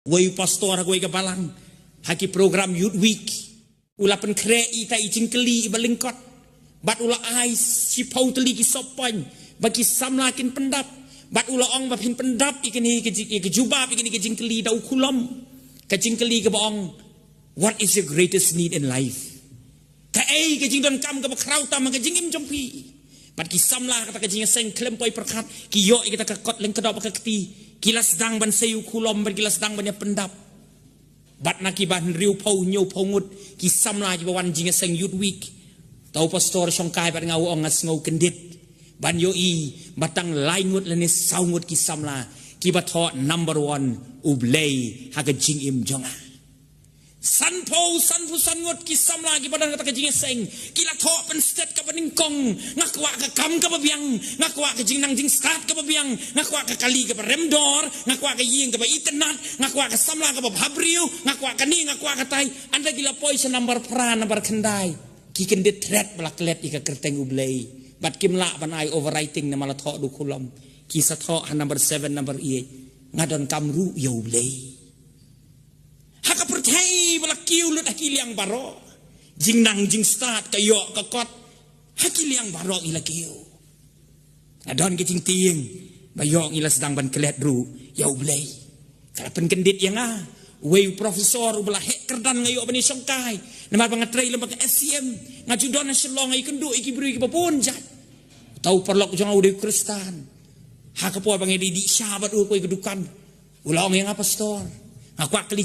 Woi pastor aku kepalang haki program Youth Week ula pen krei ta ijingkeli ibalingkot bat ula ai si pauteli ki sopan bagi samlakin pendap bat ula ong bapin pendap ikan ke jubab ikan ke jingkeli dau kulam ke jingkeli ke baong. What is your greatest need in life? Ka ai ke jingdon kam ke bakrau ta ma ke jingim jompi bat ki samlah kata ke jing seng klem poi perkat ki yo kita ke kot leng kedop ke keti kilas dang ban sayu kulom ban kilas dang ban pendap bat naki ban riu pau nyu pongut ki samla ji bawan jinga seng Youth Week tau pastor songkai bat ngau ong ngas ngau kendit ban yo i batang laingut lene saungut ki samla ki batho number 1 ublei haga jing im jonga sanpo sangut ki samla ki badan kata jing seng kila tho pen stet ka baningkong ngakwa ka kam ka babiang ngakwa ka jing nang jing start ka babiang ngakwa ka kali ka remdor ngakwa ka ying ka ba internet ngakwa ka samla ka ba habriu ngakwa ka ni ngakwa ka tai anda gila poi sa number pra number kendai ki kendit threat balaklet ika kerteng ublei bat kimla ban ai overwriting na mala tho du kulam ki sa tho number 7 number 8 ngadon kamru yo ublei haka percaya balak kiu lut hakiliang baro jing nang jing start kayo kakot hakiliang baro ila kiu adon ke jing tiing bayong ila sedang ban kelet ru ya ublei kala pen kendit yang wei profesor ublah hek kerdan ngayo bani songkai nama pangatrai lembaga SCM ngajudon nasional ngai kendu iki beri iki papunjat tau perlok jang udah Kristen haka po bang di sahabat ko kedukan ulang yang apa pastor aku